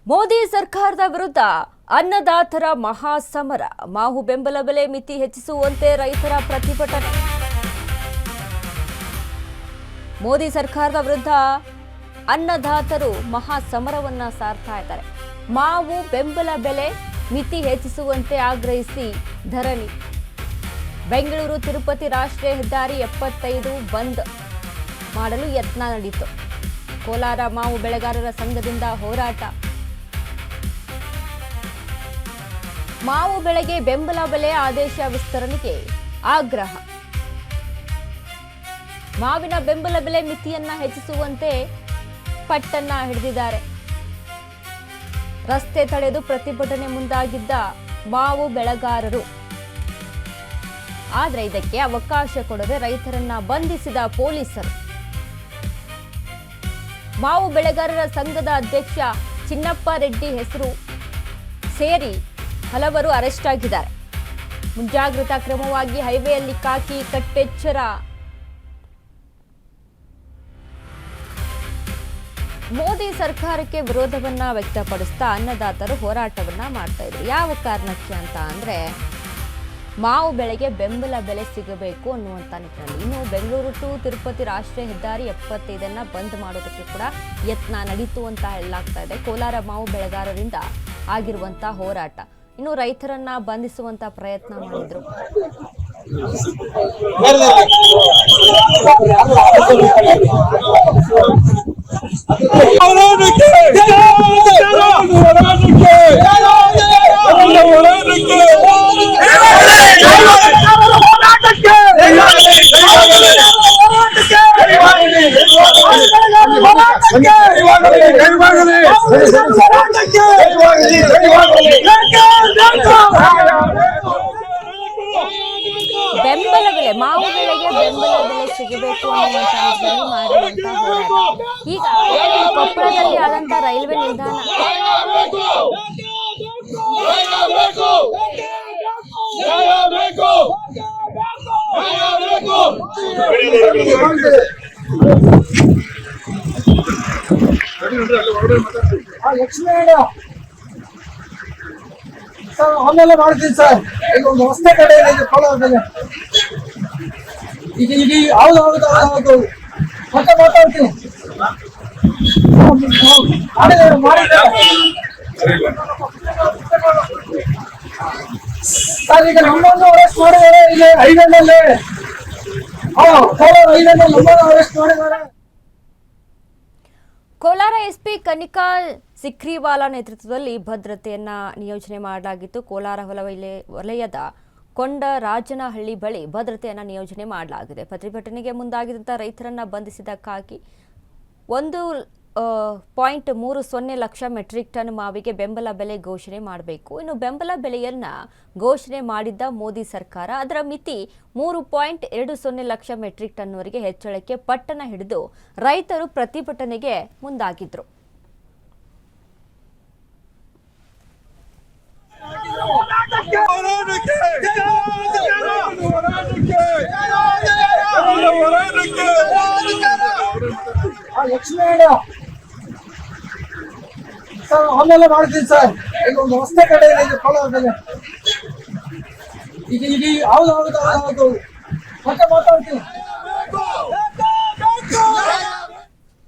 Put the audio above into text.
ಮೋದಿ ಸರ್ಕಾರದ ವಿರುದ್ಧ ಅನ್ನದಾತರ ಮಹಾಸಮರ. ಮಾವು ಬೆಂಬಲ ಬೆಲೆ ಮಿತಿ ಹೆಚ್ಚಿಸುವಂತೆ ರೈತರ ಪ್ರತಿಭಟನೆ. ಮೋದಿ ಸರ್ಕಾರದ ವಿರುದ್ಧ ಅನ್ನದಾತರು ಮಹಾಸಮರವನ್ನ ಸಾರ್ತಾ ಇದ್ದಾರೆ. ಮಾವು ಬೆಂಬಲ ಬೆಲೆ ಮಿತಿ ಹೆಚ್ಚಿಸುವಂತೆ ಆಗ್ರಹಿಸಿ ಧರಣಿ. ಬೆಂಗಳೂರು ತಿರುಪತಿ ರಾಷ್ಟ್ರೀಯ ಹೆದ್ದಾರಿ 75 ಬಂದ್ ಮಾಡಲು ಯತ್ನ ನಡೆಯಿತು. ಕೋಲಾರ ಮಾವು ಬೆಳೆಗಾರರ ಸಂಘದಿಂದ ಹೋರಾಟ. ಮಾವು ಬೆಳೆಗೆ ಬೆಂಬಲ ಬೆಲೆ ಆದೇಶ ವಿಸ್ತರಣೆಗೆ ಆಗ್ರಹ. ಮಾವಿನ ಬೆಂಬಲ ಬೆಲೆ ಮಿತಿಯನ್ನ ಹೆಚ್ಚಿಸುವಂತೆ ಪಟ್ಟನ್ನ ಹಿಡಿದಿದ್ದಾರೆ. ರಸ್ತೆ ತಡೆದು ಪ್ರತಿಭಟನೆ ಮುಂದಾಗಿದ್ದ ಮಾವು ಬೆಳೆಗಾರರು. ಆದರೆ ಇದಕ್ಕೆ ಅವಕಾಶ ಕೊಡದೆ ರೈತರನ್ನ ಬಂಧಿಸಿದ ಪೊಲೀಸರು. ಮಾವು ಬೆಳೆಗಾರರ ಸಂಘದ ಅಧ್ಯಕ್ಷ ಚಿನ್ನಪ್ಪ ರೆಡ್ಡಿ ಹೆಸರು ಸೇರಿ ಹಲವರು ಅರೆಸ್ಟ್ ಆಗಿದ್ದಾರೆ. ಮುಂಜಾಗ್ರತಾ ಕ್ರಮವಾಗಿ ಹೈವೇಯಲ್ಲಿ ಖಾಕಿ ಕಟ್ಟೆಚ್ಚರ. ಮೋದಿ ಸರ್ಕಾರಕ್ಕೆ ವಿರೋಧವನ್ನ ವ್ಯಕ್ತಪಡಿಸ್ತಾ ಅನ್ನದಾತರು ಹೋರಾಟವನ್ನ ಮಾಡ್ತಾ ಇದ್ರು. ಯಾವ ಕಾರಣಕ್ಕೆ ಅಂತ ಅಂದ್ರೆ ಮಾವು ಬೆಳೆಗೆ ಬೆಂಬಲ ಬೆಲೆ ಸಿಗಬೇಕು ಅನ್ನುವಂತ ನಿಟ್ಟಿನಲ್ಲಿ. ಇನ್ನು ಬೆಂಗಳೂರು ಟು ತಿರುಪತಿ ರಾಷ್ಟ್ರೀಯ ಹೆದ್ದಾರಿ 75 ಬಂದ್ ಮಾಡೋದಕ್ಕೆ ಕೂಡ ಯತ್ನ ನಡೀತು ಅಂತ ಹೇಳಲಾಗ್ತಾ ಇದೆ. ಕೋಲಾರ ಮಾವು ಬೆಳೆಗಾರರಿಂದ ಆಗಿರುವಂತ ಹೋರಾಟ. ಇನ್ನು ರೈತರನ್ನ ಬಂಧಿಸುವಂತ ಪ್ರಯತ್ನ ಮಾಡಿದ್ರು. ಬೆಂಬಲ ಬೆಲೆ ಮಾವು ಬೆಳೆಗೆ ಬೆಂಬಲ ಬೆಲೆ ಸಿಗಬೇಕು ಅನ್ನುವಂತ ಮಾಡಿರುವಂತ ಹೋರಾಟ. ಈಗ ಕೊಪ್ಪಳದಲ್ಲಿ ಆದಂತ ರೈಲ್ವೆ ನಿಲ್ದಾಣ ಸರ್ ಆಮೇಲೆ ಮಾಡ್ತೀನಿ ಸರ್. ಈಗ ಒಂದು ಹೊಸ ಕಡೆ ಈಗ ಹೌದು ಮತ್ತೆ ಮಾತಾಡ್ತೀನಿ. ಸರ್ ಈಗ ನಮ್ಮನ್ನು ಅರೆಸ್ಟ್ ಮಾಡಿದ್ದಾರೆ. ಇಲ್ಲಿ ಹೈವೇನಲ್ಲಿ ನಮ್ಮನ್ನು ಅರೆಸ್ಟ್ ಮಾಡಿದ್ದಾರೆ. ಕೋಲಾರ ಎಸ್ಪಿ ಕನಿಕಾ ಸಿಕ್ರಿವಾಲಾ ನೇತೃತ್ವದಲ್ಲಿ ಭದ್ರತೆಯನ್ನ ನಿಯೋಜನೆ ಮಾಡಲಾಗಿತ್ತು. ಕೋಲಾರ ವಲಯದ ಕೊಂಡರಾಜನಹಳ್ಳಿ ಬಳಿ ಭದ್ರತೆಯನ್ನ ನಿಯೋಜನೆ ಮಾಡಲಾಗಿದೆ. ಪ್ರತಿಭಟನೆಗೆ ಮುಂದಾಗಿದ್ದಂಥ ರೈತರನ್ನ ಬಂಧಿಸಿದ ಖಾಕಿ 1.30 ಲಕ್ಷ ಮೆಟ್ರಿಕ್ ಟನ್ ಮಾವಿಗೆ ಬೆಂಬಲ ಬೆಲೆ ಘೋಷಣೆ ಮಾಡಬೇಕು. ಇನ್ನು ಬೆಂಬಲ ಬೆಲೆಯನ್ನ ಘೋಷಣೆ ಮಾಡಿದ್ದ ಮೋದಿ ಸರ್ಕಾರ ಅದರ ಮಿತಿ 3.20 ಲಕ್ಷ ಮೆಟ್ರಿಕ್ ಟನ್ವರೆಗೆ ಹೆಚ್ಚಳಕ್ಕೆ ಪಟ್ಟಣ ಹಿಡಿದು ರೈತರು ಪ್ರತಿಭಟನೆಗೆ ಮುಂದಾಗಿದ್ರು. ಸರ್ ಆಮೇಲೆ ಮಾಡ್ತೀನಿ ಸರ್. ಈಗ ಒಂದು ಹೊಸ ಕಡೆ ಈಗ ಹೌದು ಮತ್ತೆ ಮಾತಾಡ್ತೀನಿ.